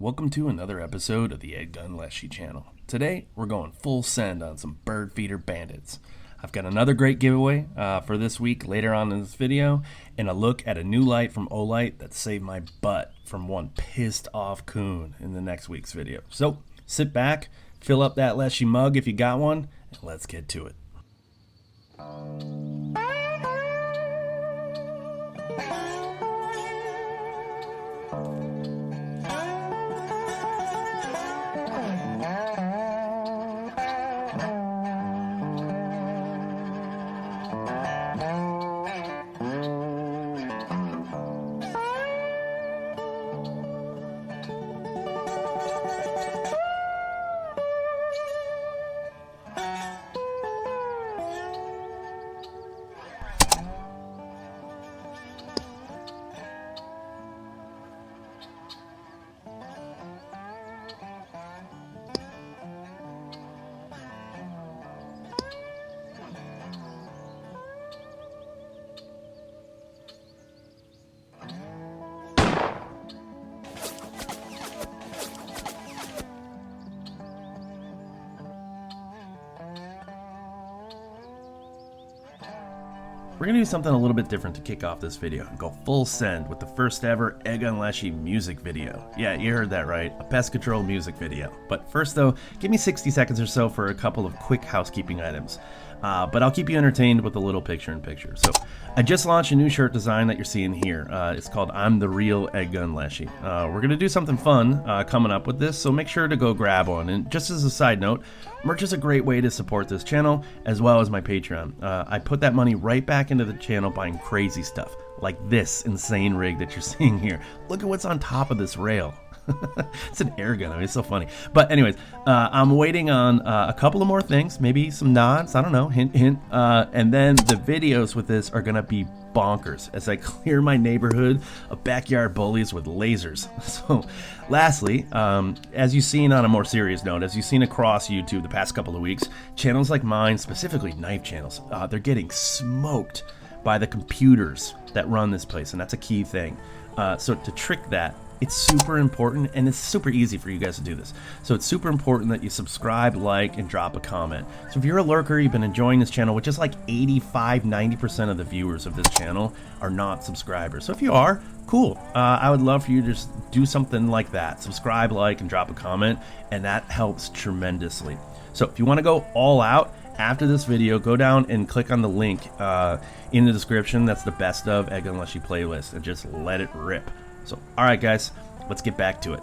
Welcome to another episode of the EDgun Leshiy channel. Today, we're going full send on some bird feeder bandits. I've got another great giveaway for this week later on in this video, and a look at a new light from Olight that saved my butt from one pissed off coon in the next week's video. So, sit back, fill up that Lashy mug if you got one, and let's get to it. We're going to do something a little bit different to kick off this video and go full send with the first ever EDgun Leshiy music video. Yeah, you heard that right, a pest control music video. But first though, give me 60 seconds or so for a couple of quick housekeeping items. But I'll keep you entertained with a little picture-in-picture. So, I just launched a new shirt design that you're seeing here. It's called I'm the Real EDgun Leshiy. We're going to do something fun coming up with this, so make sure to go grab one. And just as a side note, merch is a great way to support this channel, as well as my Patreon. I put that money right back into the channel buying crazy stuff, like this insane rig that you're seeing here. Look at what's on top of this rail. It's an air gun. I mean, it's so funny. But anyways, I'm waiting on a couple of more things, maybe some nods, I don't know, hint, hint. And then the videos with this are gonna be bonkers as I clear my neighborhood of backyard bullies with lasers. So lastly, as you've seen on a more serious note, as you've seen across YouTube the past couple of weeks, channels like mine, specifically knife channels, they're getting smoked by the computers that run this place, and that's a key thing. So to trick that, it's super important, and it's super easy for you guys to do this. So it's super important that you subscribe, like, and drop a comment. So if you're a lurker, you've been enjoying this channel, which is like 85–90% of the viewers of this channel are not subscribers. So if you are, cool. I would love for you to just do something like that. Subscribe, like, and drop a comment, and that helps tremendously. So if you want to go all out, after this video, go down and click on the link in the description. That's the best of EDgun Leshiy playlist, and just let it rip. So, alright guys, let's get back to it.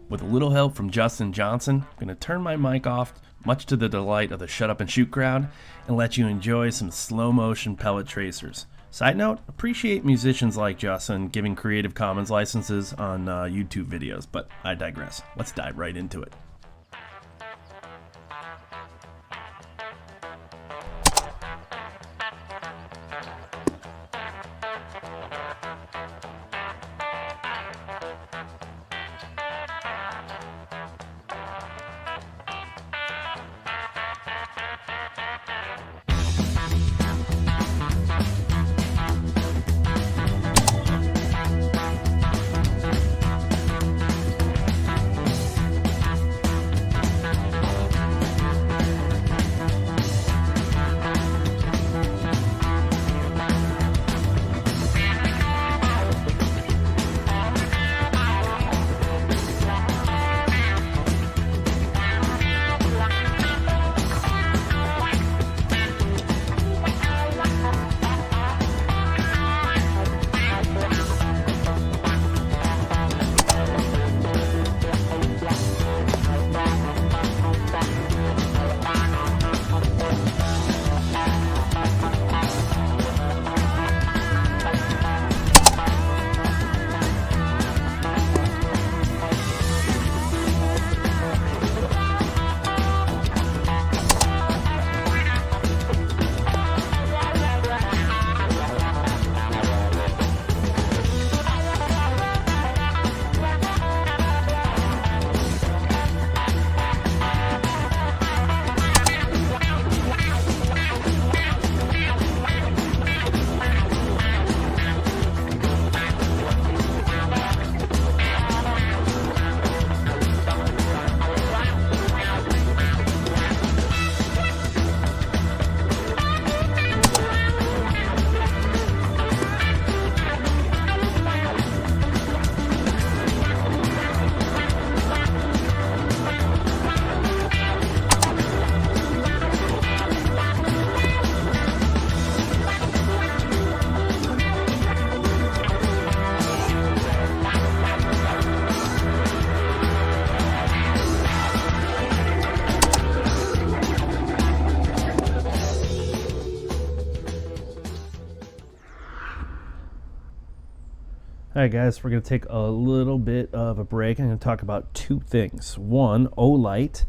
With a little help from Justin Johnson, I'm going to turn my mic off, much to the delight of the Shut Up and Shoot crowd, and let you enjoy some slow motion pellet tracers. Side note, appreciate musicians like Justin giving Creative Commons licenses on YouTube videos, but I digress. Let's dive right into it. Alright guys, we're going to take a little bit of a break. I'm going to talk about two things. One, Olight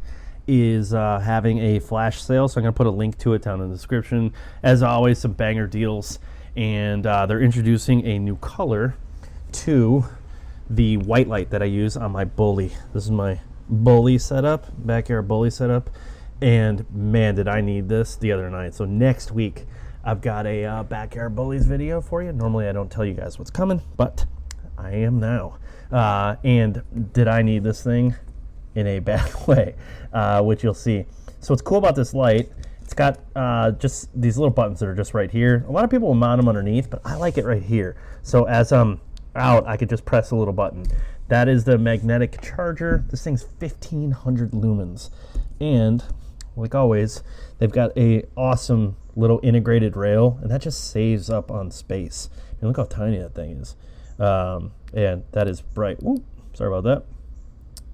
is having a flash sale, so I'm going to put a link to it down in the description. As always, some banger deals, and they're introducing a new color to the white light that I use on my bully. This is my bully setup, backyard bully setup, and man, did I need this the other night. So next week, I've got a backyard bullies video for you. Normally, I don't tell you guys what's coming, but I am now. And did I need this thing in a bad way, which you'll see. So what's cool about this light, it's got just these little buttons that are just right here. A lot of people will mount them underneath, but I like it right here. So as I'm out, I could just press a little button. That is the magnetic charger. This thing's 1500 lumens. And like always, they've got a awesome little integrated rail, and that just saves up on space. And look how tiny that thing is. And that is bright. Ooh, sorry about that.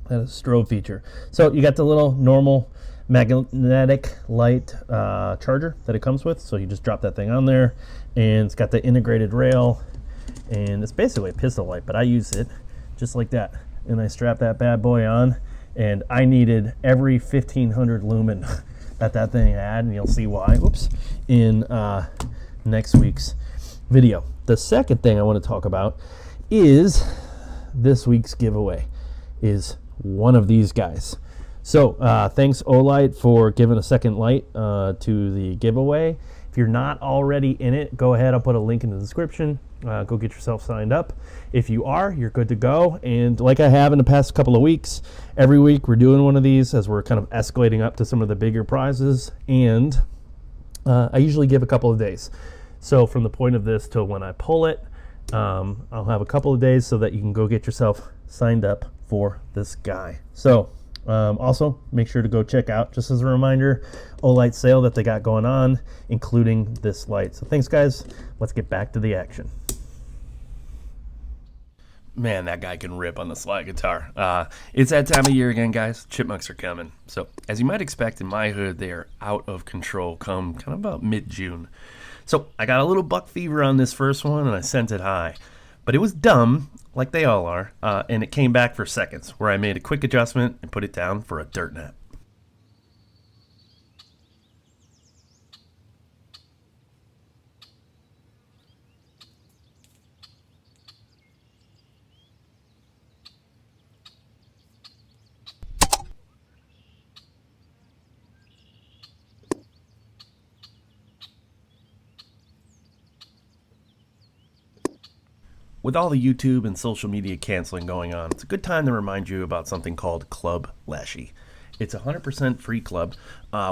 That is a strobe feature. So you got the little normal magnetic light charger that it comes with. So you just drop that thing on there, and it's got the integrated rail, and it's basically a pistol light, but I use it just like that. And I strap that bad boy on, and I needed every 1500 lumen that thing had, and you'll see why. Oops, in next week's video. The second thing I want to talk about is this week's giveaway is one of these guys. So thanks Olight for giving a second light to the giveaway. If you're not already in it, go ahead. I'll put a link in the description. Go get yourself signed up. If you are, you're good to go. And like I have in the past couple of weeks, every week we're doing one of these as we're kind of escalating up to some of the bigger prizes. And I usually give a couple of days. So from the point of this till when I pull it, I'll have a couple of days so that you can go get yourself signed up for this guy. So also make sure to go check out, just as a reminder, Olight sale that they got going on, including this light. So thanks guys, let's get back to the action. Man, that guy can rip on the slide guitar. It's that time of year again, guys. Chipmunks are coming. So as you might expect, in my hood, they are out of control come kind of about mid-June. So I got a little buck fever on this first one, and I sent it high. But it was dumb, like they all are, and it came back for seconds, where I made a quick adjustment and put it down for a dirt nap. With all the YouTube and social media canceling going on, it's a good time to remind you about something called Club Lashy. It's a 100% free club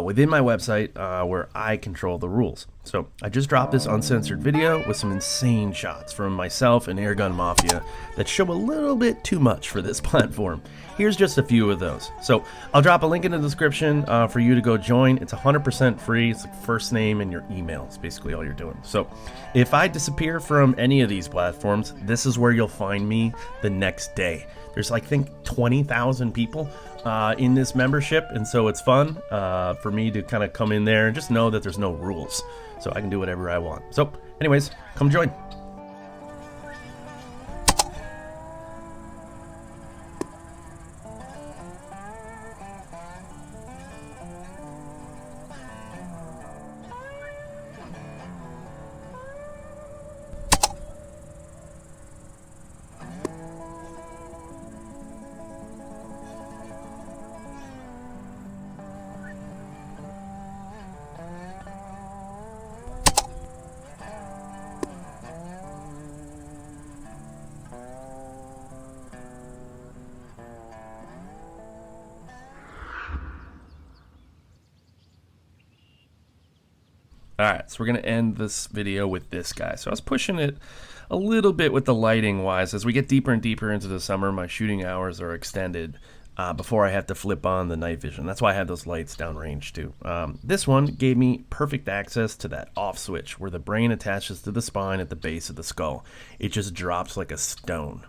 within my website where I control the rules. So I just dropped this uncensored video with some insane shots from myself and EDgun Mafia that show a little bit too much for this platform. Here's just a few of those. So I'll drop a link in the description for you to go join. It's 100% free. It's like first name and your email. It's basically all you're doing. So if I disappear from any of these platforms, this is where you'll find me the next day. There's like, I think 20,000 people in this membership, and so it's fun for me to kind of come in there and just know that there's no rules, so I can do whatever I want. So anyways, come join. Alright, so we're going to end this video with this guy. So I was pushing it a little bit with the lighting wise. As we get deeper and deeper into the summer, my shooting hours are extended before I have to flip on the night vision. That's why I have those lights downrange too. This one gave me perfect access to that off switch where the brain attaches to the spine at the base of the skull. It just drops like a stone.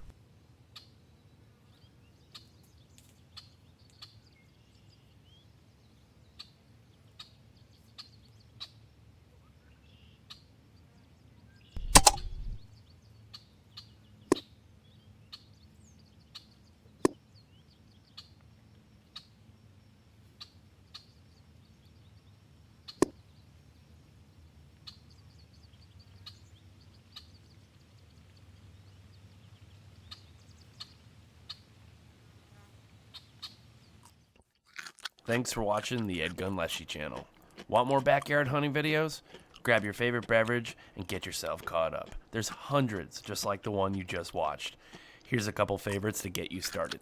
Thanks for watching the EDgun Leshiy channel. Want more backyard hunting videos? Grab your favorite beverage and get yourself caught up. There's hundreds just like the one you just watched. Here's a couple favorites to get you started.